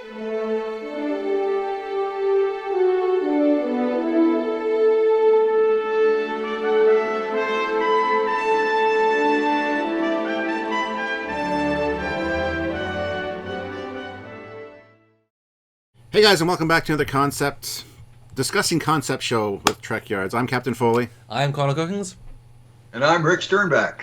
Hey guys, and welcome back to another discussing concept show with Trekyards. I'm Captain Foley. I'm Connor Cookins. And I'm Rick Sternbach.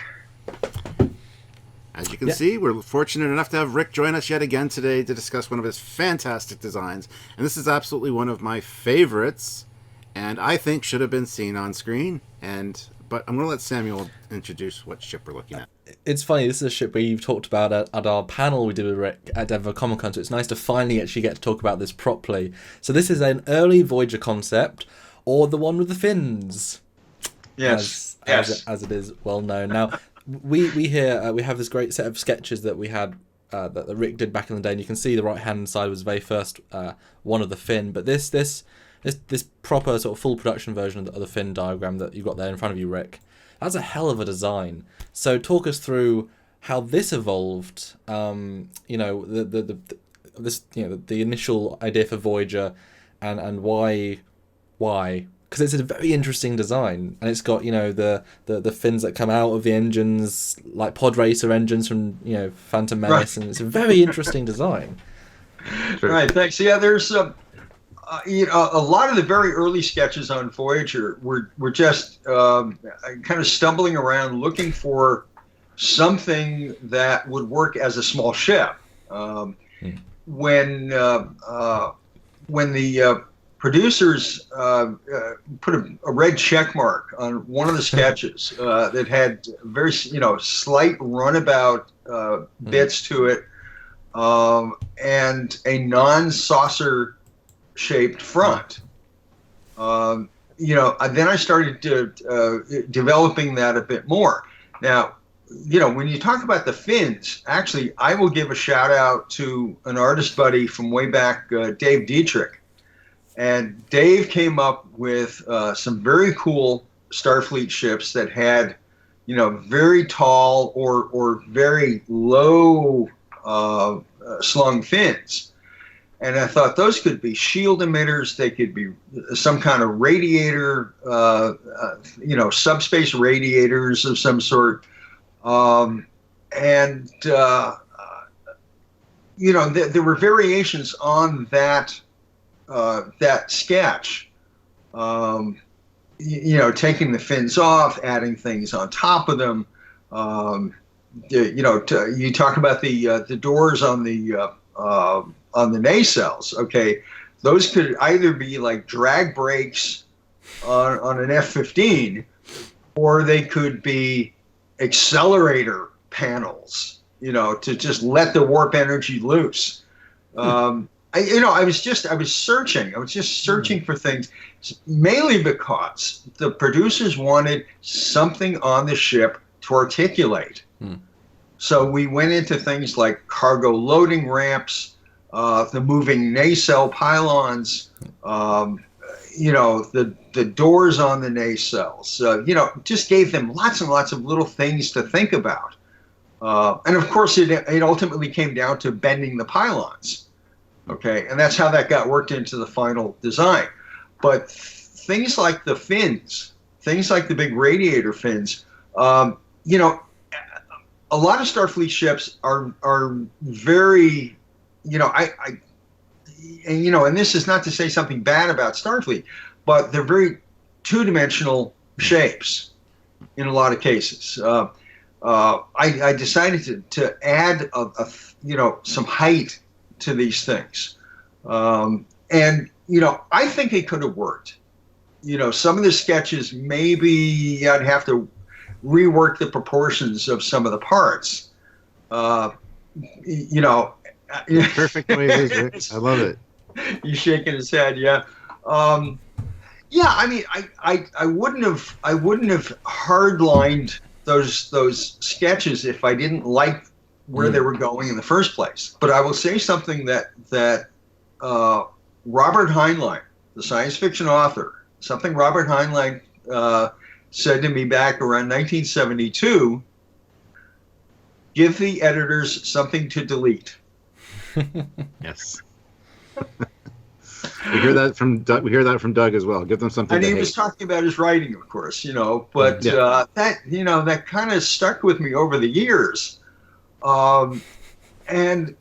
As you can see, we're fortunate enough to have Rick join us yet again today to discuss one of his fantastic designs. And this is absolutely one of my favorites, and I think should have been seen on screen. But I'm going to let Samuel introduce what ship we're looking at. It's funny, this is a ship we've talked about at our panel we did with Rick at Denver Comic Con, so it's nice to finally actually get to talk about this properly. So this is an early Voyager concept, or the one with the fins. Yes. As it is well known. Now, we here we have this great set of sketches that we had that Rick did back in the day, and you can see the right hand side was the very first one of the fin. But this proper sort of full production version of the fin diagram that you've got there in front of you, Rick, that's a hell of a design. So talk us through how this evolved. The initial idea for Voyager, and why. Because it's a very interesting design, and it's got the fins that come out of the engines like pod racer engines from Phantom Menace, right. And it's a very interesting design. Right. Thanks. Yeah, there's a lot of the very early sketches on Voyager were just kind of stumbling around looking for something that would work as a small ship. When the producers put a red check mark on one of the sketches that had very slight runabout bits to it, and a non-saucer shaped front. Then I started developing that a bit more. Now, when you talk about the fins, actually, I will give a shout out to an artist buddy from way back, Dave Dietrich. And Dave came up with some very cool Starfleet ships that had, very tall or very low slung fins. And I thought those could be shield emitters. They could be some kind of radiator, subspace radiators of some sort. There were variations on that sketch. Taking the fins off, adding things on top of them. You talk about the doors on the nacelles. Okay, those could either be like drag brakes on an F-15, or they could be accelerator panels, to just let the warp energy loose. I was searching for things, mainly because the producers wanted something on the ship to articulate. So we went into things like cargo loading ramps, the moving nacelle pylons, the doors on the nacelles, just gave them lots and lots of little things to think about. And of course, it ultimately came down to bending the pylons. Okay, and that's how that got worked into the final design. But things like the fins, things like the big radiator fins, a lot of Starfleet ships are very, and this is not to say something bad about Starfleet, but they're very two-dimensional shapes in a lot of cases. I decided to add some height to these things, and I think it could have worked. Some of the sketches, maybe I'd have to rework the proportions of some of the parts. Perfect the way it is, Rick. I love it. He's shaking his head. Yeah. I wouldn't have hardlined those sketches if I didn't like where they were going in the first place. But I will say something that Robert Heinlein, the science fiction author, Robert Heinlein said to me back around 1972, give the editors something to delete. Yes. We hear that from Doug. We hear that from Doug as well. Give them something. And to he hate. was talking about his writing, of course, but that kind of stuck with me over the years. And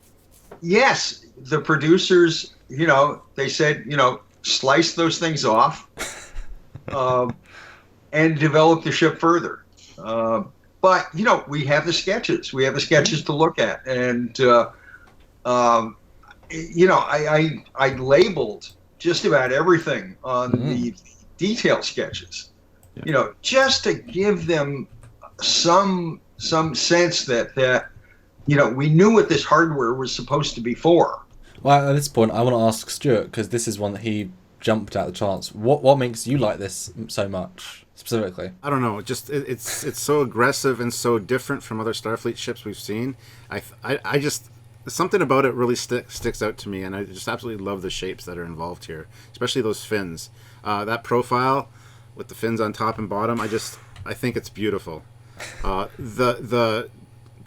yes, the producers, they said, slice those things off and develop the ship further. But we have the sketches. We have the sketches to look at, and I labeled just about everything on the detail sketches. Yeah. Just to give them some sense that we knew what this hardware was supposed to be for. Well, at this point, I want to ask Stuart, because this is one that he jumped at the chance. What makes you like this so much, specifically? I don't know. It's so aggressive and so different from other Starfleet ships we've seen. I just something about it really sticks out to me, and I just absolutely love the shapes that are involved here, especially those fins. That profile with the fins on top and bottom, I think it's beautiful. The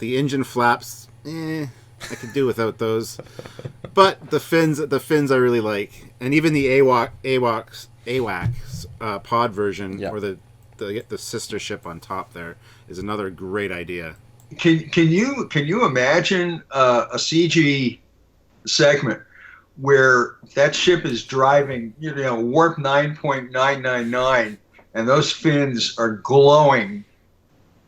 engine flaps, I could do without those. But the fins I really like, and even the AWACS pod version, or the sister ship on top there is another great idea. Can you imagine a CG segment where that ship is driving, warp 9.999, and those fins are glowing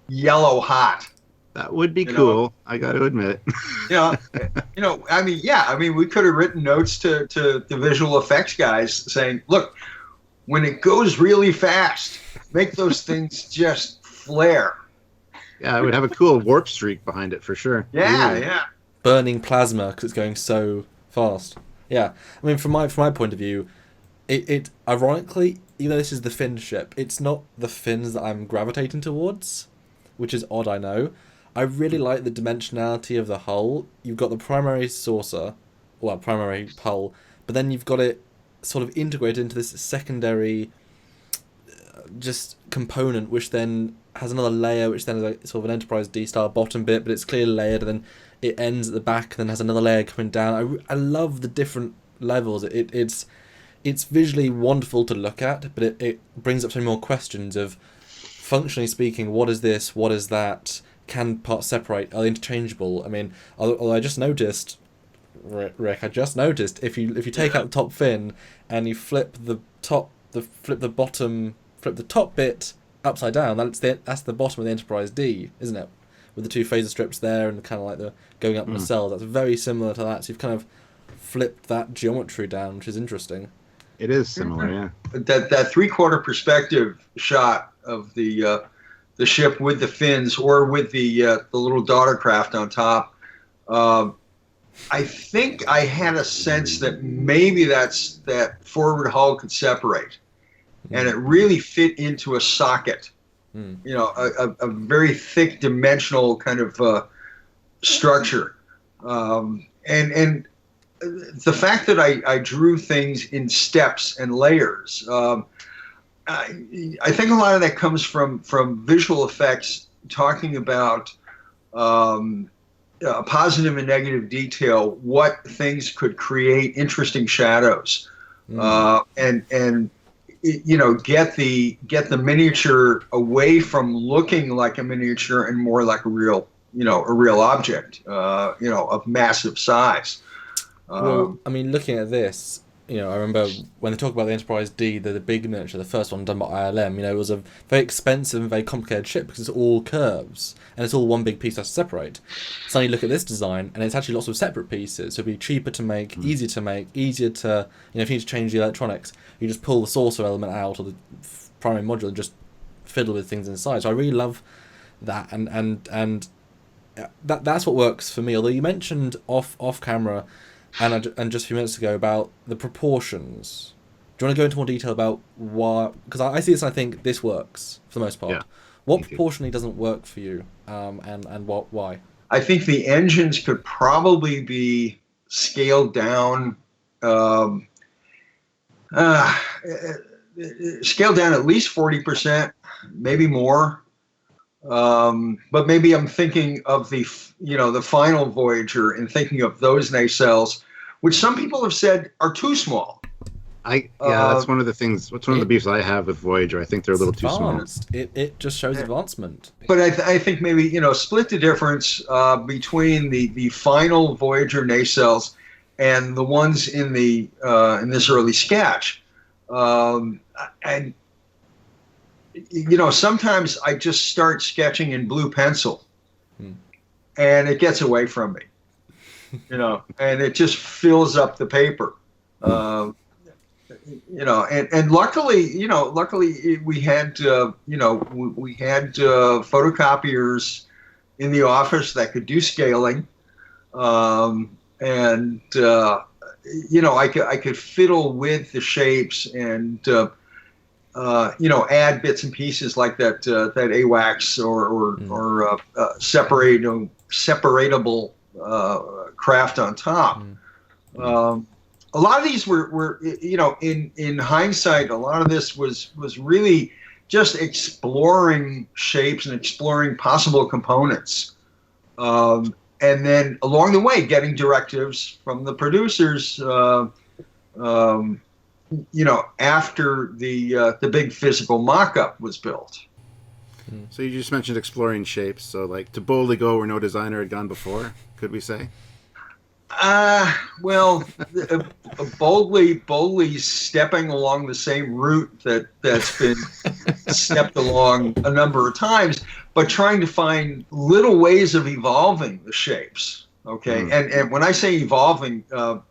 yellow hot? That would be cool. I got to admit. We could have written notes to the visual effects guys saying, look, when it goes really fast, make those things just flare. Yeah, it would have a cool warp streak behind it for sure. Yeah. Burning plasma because it's going so fast. Yeah, I mean, from my point of view, it ironically, even though this is the fin ship, it's not the fins that I'm gravitating towards, which is odd, I know. I really like the dimensionality of the hull. You've got the primary primary hull, but then you've got it sort of integrated into this secondary just component, which then has another layer, which then is like sort of an Enterprise D style bottom bit, but it's clearly layered, and then it ends at the back, and then has another layer coming down. I love the different levels. It's visually wonderful to look at, but it brings up so many more questions of, functionally speaking, what is this? What is that? Can parts separate? Are they interchangeable? I mean, although I just noticed, Rick, if you take out the top fin and you flip the top bit upside down, that's the bottom of the Enterprise D, isn't it? With the two phaser strips there and kind of like the going up in the cells. That's very similar to that. So you've kind of flipped that geometry down, which is interesting. It is similar, yeah. That 3/4 perspective shot of the ship with the fins, or with the little daughter craft on top, I think I had a sense that maybe that forward hull could separate, and it really fit into a socket. A very thick dimensional kind of structure, and the fact that I drew things in steps and layers. I think a lot of that comes from visual effects, talking about positive and negative detail, what things could create interesting shadows, and get the miniature away from looking like a miniature and more like a real object, of massive size. Well, I mean, looking at this, I remember when they talk about the Enterprise D, the big miniature, the first one done by ILM, it was a very expensive and very complicated ship because it's all curves and it's all one big piece that's to separate. So you look at this design and it's actually lots of separate pieces, so it'd be cheaper to make, easier to, if you need to change the electronics, you just pull the saucer element out or the primary module and just fiddle with things inside. So I really love that, and that's what works for me. Although you mentioned off camera and just a few minutes ago about the proportions. Do you want to go into more detail about why? Because I see this and I think this works for the most part. Yeah. What proportionally doesn't work for you, and why? I think the engines could probably be scaled down, scaled down at least 40%, maybe more. But maybe I'm thinking of the final Voyager and thinking of those nacelles which some people have said are too small. That's one of the things. That's one of the beefs I have with Voyager. I think they're a little too small. It just shows advancement. But I think maybe split the difference between the final Voyager nacelles and the ones in this early sketch. And sometimes I just start sketching in blue pencil, and it gets away from me. And it just fills up the paper. And luckily we had photocopiers in the office that could do scaling, and I could fiddle with the shapes and add bits and pieces like that AWACS or separatable craft on top. A lot of these were in hindsight, a lot of this was really just exploring shapes and exploring possible components. And then along the way, getting directives from the producers, after the big physical mock-up was built. So you just mentioned exploring shapes. So like to boldly go where no designer had gone before, could we say? Boldly stepping along the same route that's been stepped along a number of times, but trying to find little ways of evolving the shapes. Okay, and when I say evolving, look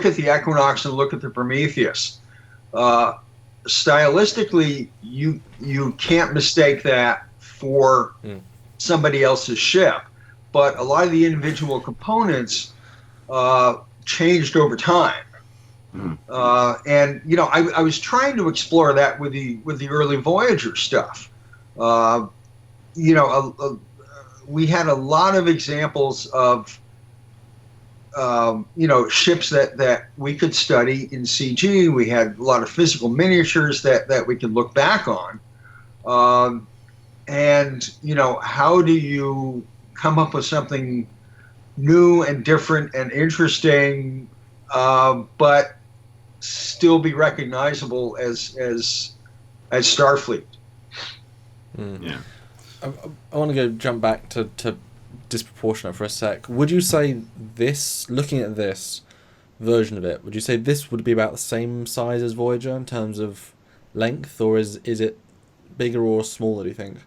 at the Equinox and look at the Prometheus. Stylistically, you can't mistake that for somebody else's ship. But a lot of the individual components changed over time, and I was trying to explore that with the early Voyager stuff. We had a lot of examples of ships that we could study in CG. We had a lot of physical miniatures that we could look back on, and how do you come up with something new and different and interesting, but still be recognizable as Starfleet. Yeah. I want to jump back to disproportionate for a sec. Would you say this, looking at this version of it, would you say this would be about the same size as Voyager in terms of length, or is it bigger or smaller, do you think?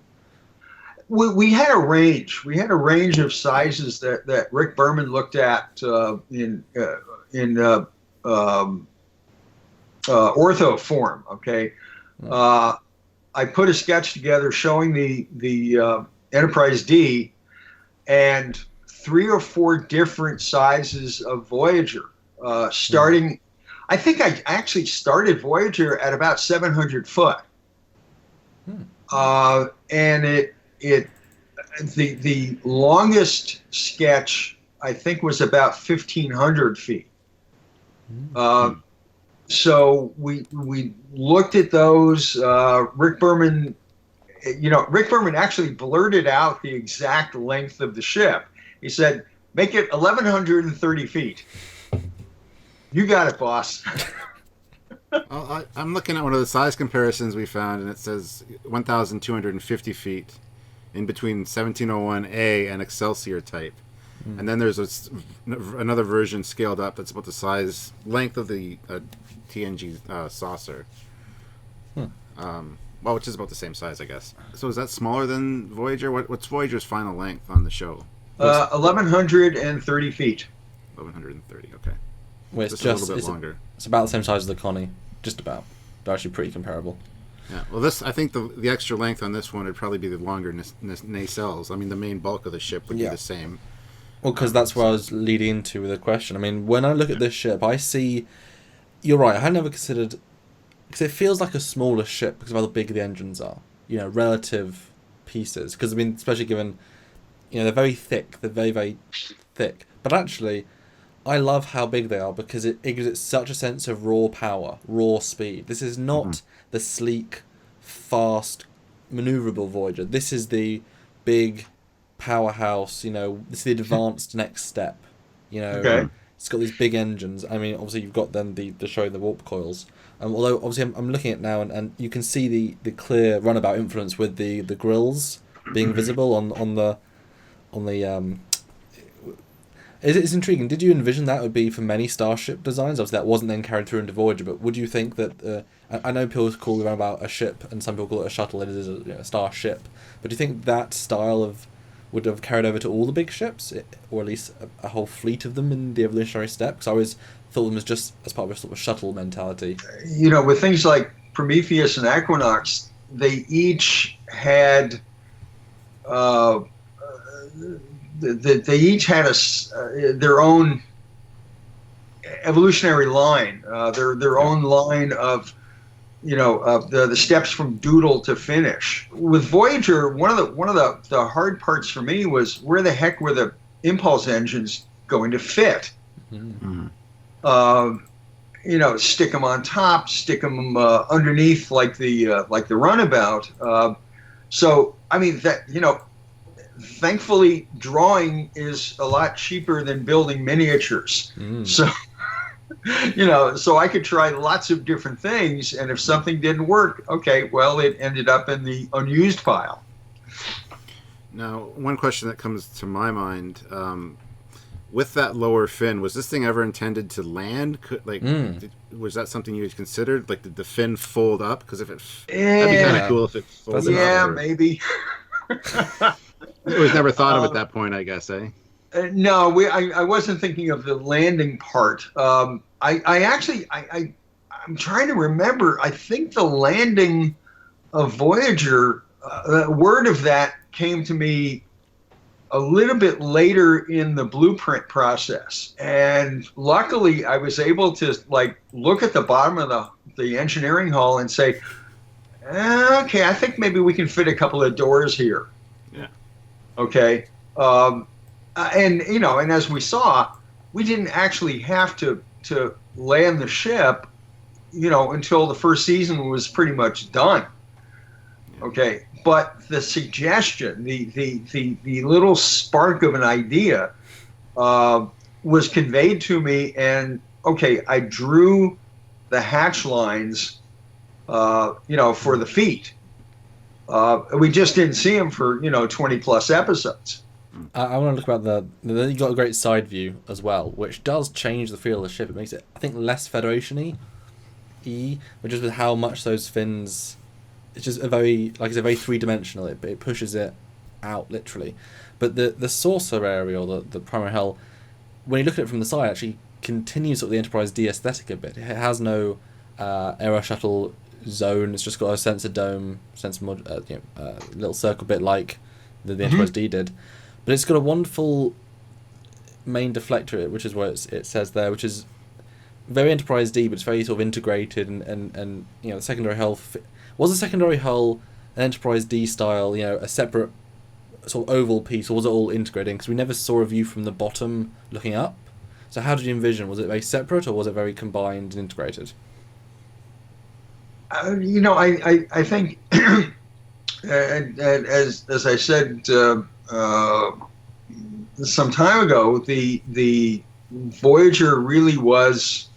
We had a range. We had a range of sizes that Rick Berman looked at in ortho form. Okay, I put a sketch together showing the Enterprise D and 3 or 4 different sizes of Voyager. Starting, I think I actually started Voyager at about 700 foot, and the longest sketch I think was about 1,500 feet. So we looked at those. Rick Berman actually blurted out the exact length of the ship. He said, "Make it 1,130 feet." You got it, boss. I'm looking at one of the size comparisons we found, and it says 1,250 feet. In between 1701A and Excelsior type. And then there's another version scaled up that's about the length of the TNG saucer. Which is about the same size, I guess. So is that smaller than Voyager? What's Voyager's final length on the show? 1,130 feet. 1,130, okay. Well, it's just a little bit longer. It's about the same size as the Connie, just about. They're actually pretty comparable. Yeah, well, I think the extra length on this one would probably be the longer nacelles. I mean, the main bulk of the ship would be the same. Well, because that's what I was leading into with the question. I mean, when I look at this ship, I see... You're right, I had never considered... Because it feels like a smaller ship because of how big the engines are. Relative pieces. Because, I mean, especially given... they're very thick. They're very, very thick. But actually, I love how big they are because it gives it such a sense of raw power, raw speed. This is not the sleek, fast, maneuverable Voyager. This is the big powerhouse, this is the advanced next step Okay. It's got these big engines. I mean, obviously you've got then the showing the warp coils. Although obviously I'm looking at it now and you can see the clear Runabout influence with the grills being visible on the It's intriguing. Did you envision that would be for many Starship designs? Obviously, that wasn't then carried through into Voyager, but would you think that... I know people call it about a ship, and some people call it a shuttle, it is a starship. But do you think that style would have carried over to all the big ships? Or at least a whole fleet of them in the evolutionary step? Because I always thought of them as just as part of a sort of shuttle mentality. With things like Prometheus and Equinox, they each had... they each had their own evolutionary line, their own line of of the steps from doodle to finish. With Voyager, one of the hard parts for me was where the heck were the impulse engines going to fit? Mm-hmm. Stick them on top, stick them underneath like the Runabout. So I mean that thankfully, drawing is a lot cheaper than building miniatures. So, so I could try lots of different things, and if something didn't work, okay, well, it ended up in the unused pile. Now, one question that comes to my mind, with that lower fin, was this thing ever intended to land? Was that something you had considered? Like, did the fin fold up? Because if that'd be kind of cool if it folded up. Yeah, maybe. It was never thought of at that point, I guess, eh? No, I wasn't thinking of the landing part. I'm trying to remember. I think the landing of Voyager, word of that came to me a little bit later in the blueprint process. And luckily, I was able to look at the bottom of the engineering hull and say, okay, I think maybe we can fit a couple of doors here. Yeah. Okay. And as we saw, we didn't actually have to land the ship, until the first season was pretty much done. Okay. But the suggestion, the little spark of an idea, was conveyed to me, and okay, I drew the hatch lines, for the feet. We just didn't see them for 20 plus episodes. I want to look about then you got a great side view as well, which does change the feel of the ship. It makes it, I think, less Federation-y, which is with how much those fins. It's just a very three-dimensional. It pushes it out literally, but the saucer area or the primary hull, when you look at it from the side, actually continues sort of the Enterprise D aesthetic a bit. It has no aero shuttle zone. It's just got a sensor dome, little circle bit like the Enterprise D did, but it's got a wonderful main deflector, which is what it says there, which is very Enterprise D, but it's very sort of integrated and the secondary hull was a secondary hull an Enterprise D style, a separate sort of oval piece, or was it all integrated? Because we never saw a view from the bottom looking up. So how did you envision? Was it very separate, or was it very combined and integrated? I think, as I said some time ago, the Voyager really was.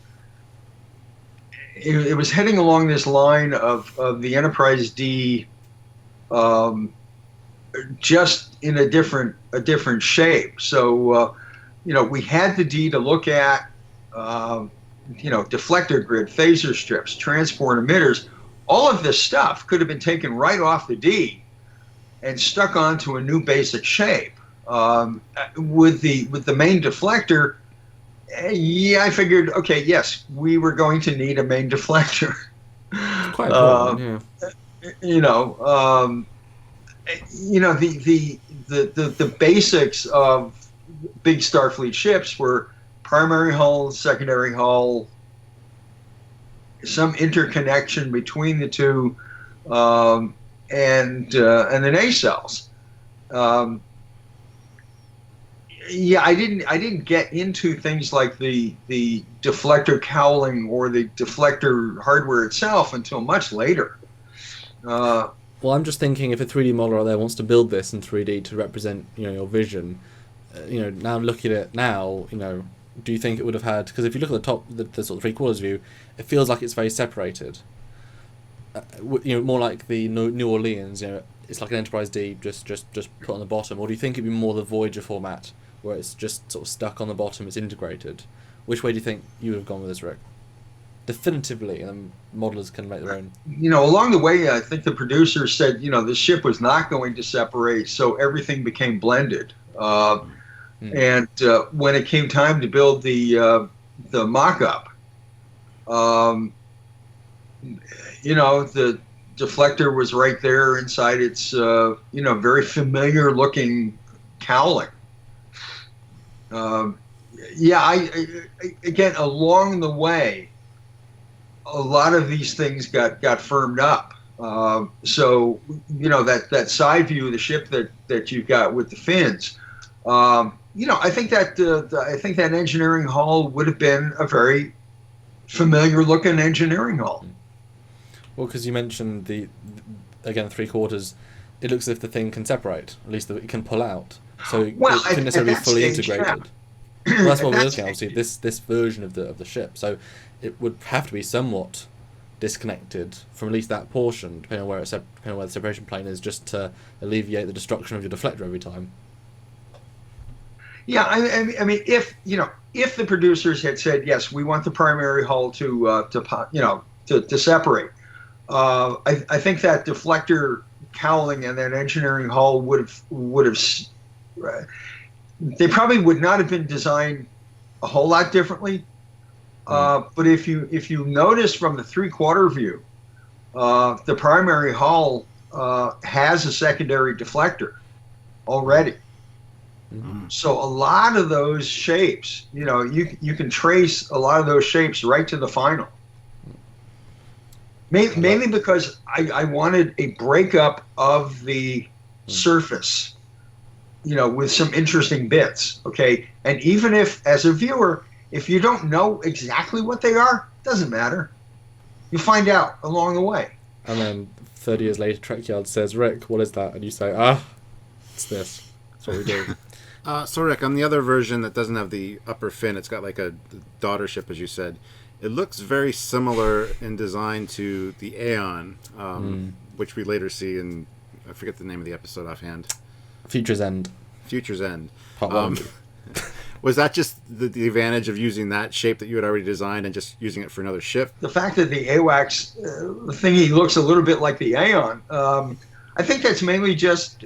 It was heading along this line of the Enterprise D, just in a different shape. So we had the D to look at. Deflector grid, phaser strips, transport emitters, all of this stuff could have been taken right off the D and stuck onto a new basic shape. With the main deflector, I figured, okay, yes, we were going to need a main deflector. Quite important, the basics of big Starfleet ships were primary hull, secondary hull, some interconnection between the two, and the nacelles. I didn't get into things like the deflector cowling or the deflector hardware itself until much later. Well, I'm just thinking if a 3D modeler out there wants to build this in 3D to represent your vision, now looking at it now, do you think it would have had? Because if you look at the top, the sort of 3/4 view, it feels like it's very separated. More like the New Orleans. It's like an Enterprise D, just put on the bottom. Or do you think it'd be more the Voyager format, where it's just sort of stuck on the bottom, it's integrated? Which way do you think you would have gone with this, Rick? Definitively, and modelers can make their own. Along the way, I think the producers said, the ship was not going to separate, so everything became blended. And when it came time to build the mock-up, the deflector was right there inside its, very familiar-looking cowling. Again, along the way, a lot of these things got firmed up. So that side view of the ship that you've got with the fins, I think that engineering hull would have been a very familiar looking engineering hull. Well, because you mentioned again 3/4, it looks as if the thing can separate, at least that it can pull out. So it couldn't necessarily be fully integrated. Yeah. Well, that's what we're looking at, obviously, this version of the ship. So it would have to be somewhat disconnected from at least that portion, depending on where the separation plane is, just to alleviate the destruction of your deflector every time. Yeah, I mean, if the producers had said yes, we want the primary hull to separate, I think that deflector cowling and that engineering hull would have. They probably would not have been designed a whole lot differently. But if you notice from the 3/4 view, the primary hull has a secondary deflector already. Mm-hmm. So a lot of those shapes, you can trace a lot of those shapes right to the final. Mainly because I wanted a breakup of the surface, with some interesting bits, okay? And even if, as a viewer, if you don't know exactly what they are, doesn't matter. You find out along the way. And then 30 years later, Trekyards says, Rick, what is that? And you say, it's this. That's what we do. So, Rick, on the other version that doesn't have the upper fin, it's got like a daughter ship, as you said. It looks very similar in design to the Aeon, which we later see in, I forget the name of the episode offhand. Future's End. Future's End. Part 1. Was that just the advantage of using that shape that you had already designed and just using it for another ship? The fact that the AWACS thingy looks a little bit like the Aeon, I think that's mainly just,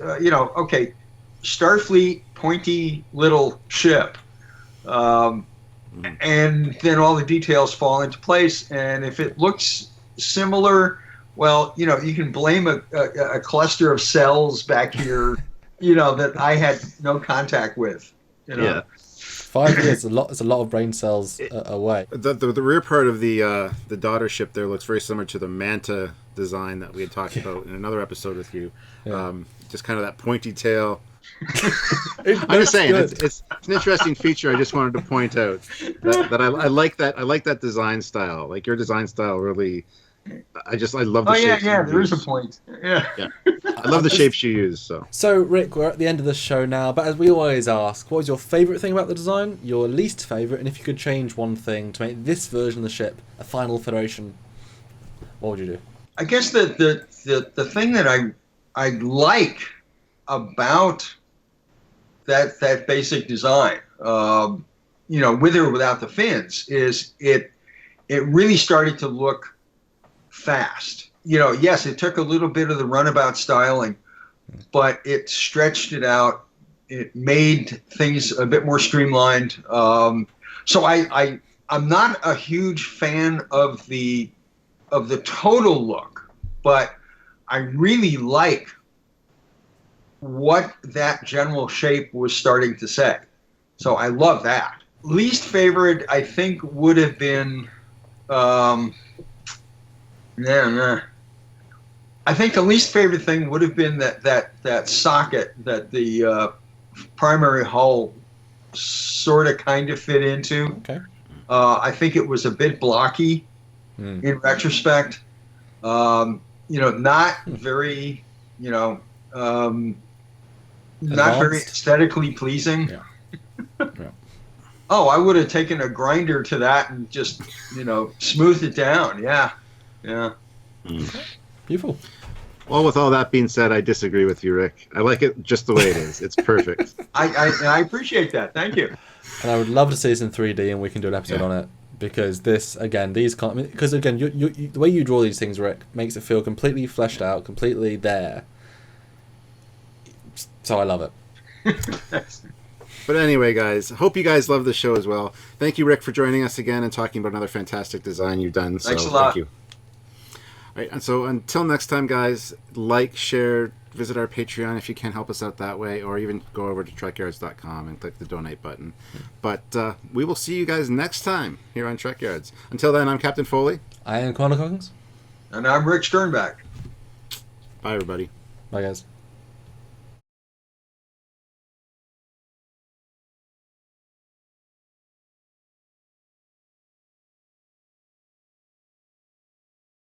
Starfleet, pointy little ship. And then all the details fall into place. And if it looks similar, well, you can blame a cluster of cells back here, that I had no contact with. Yeah. 5 years, it's a lot of brain cells away. The rear part of the daughter ship there looks very similar to the Manta design that we had talked about in another episode with you. Yeah. Just kind of that pointy tail. I'm just saying it's an interesting feature. I just wanted to point out that I like that. I like that design style. Like your design style really. I love the shapes. Yeah, there is a point. Yeah. I love the shapes you use. So Rick, we're at the end of the show now, but as we always ask, what was your favourite thing about the design, your least favourite, and if you could change one thing to make this version of the ship a final Federation, what would you do? I guess the thing that I like about that basic design, with or without the fins, is it really started to look fast. Yes, it took a little bit of the Runabout styling, but it stretched it out. It made things a bit more streamlined. So I'm not a huge fan of the total look, but I really like what that general shape was starting to say. So I love that. Least favorite, I think, would have been I think the least favorite thing would have been that socket that the primary hull sort of kind of fit into. Okay. I think it was a bit blocky in retrospect. Not very, not very aesthetically pleasing. Yeah. Oh, I would have taken a grinder to that and just, smoothed it down. Yeah. Yeah. Beautiful. Well, with all that being said, I disagree with you, Rick. I like it just the way it is. It's perfect. I appreciate that. Thank you. And I would love to see this in 3D, and we can do an episode on it, because this, again, these can't... Because, again, you, the way you draw these things, Rick, makes it feel completely fleshed out, completely there. So I love it. But anyway, guys, hope you guys love the show as well. Thank you, Rick, for joining us again and talking about another fantastic design you've done. Thanks a lot. Thank you. All right, and so until next time, guys, like, share, visit our Patreon if you can help us out that way, or even go over to Trekyards.com and click the donate button. But we will see you guys next time here on Trekyards. Until then, I'm Captain Foley. I am Connor Coggins. And I'm Rick Sternbach. Bye, everybody. Bye, guys.